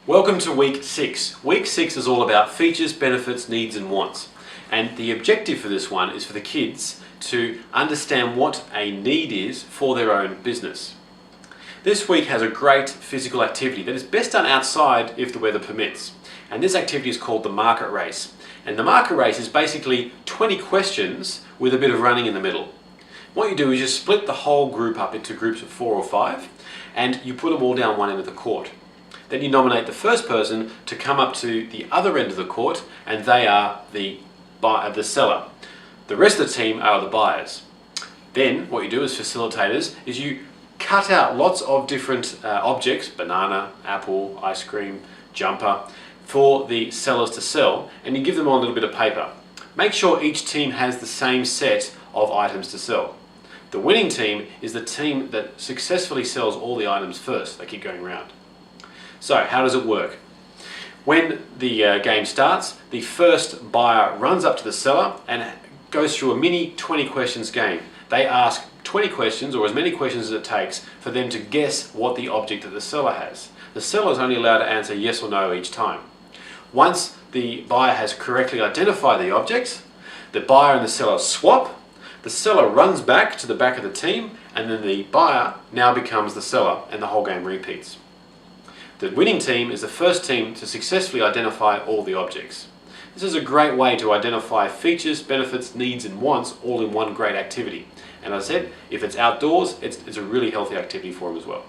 Welcome to week 6. Week 6 is all about features, benefits, needs and wants. And the objective for this one is for the kids to understand what a need is for their own business. This week has a great physical activity that is best done outside if the weather permits. And this activity is called the market race. And the market race is basically 20 questions with a bit of running in the middle. What you do is you split the whole group up into groups of 4 or 5 and you put them all down one end of the court. Then you nominate the first person to come up to the other end of the court, and they are the seller. The rest of the team are the buyers. Then what you do as facilitators is you cut out lots of different objects, banana, apple, ice cream, jumper, for the sellers to sell, and you give them on a little bit of paper. Make sure each team has the same set of items to sell. The winning team is the team that successfully sells all the items first. They keep going round. So how does it work? When the game starts, the first buyer runs up to the seller and goes through a mini 20 questions game. They ask 20 questions, or as many questions as it takes, for them to guess what the object that the seller has. The seller is only allowed to answer yes or no each time. Once the buyer has correctly identified the objects, the buyer and the seller swap. The seller runs back to the back of the team, and then the buyer now becomes the seller, and the whole game repeats. The winning team is the first team to successfully identify all the objects. This is a great way to identify features, benefits, needs and wants all in one great activity. And as I said, if it's outdoors, it's a really healthy activity for them as well.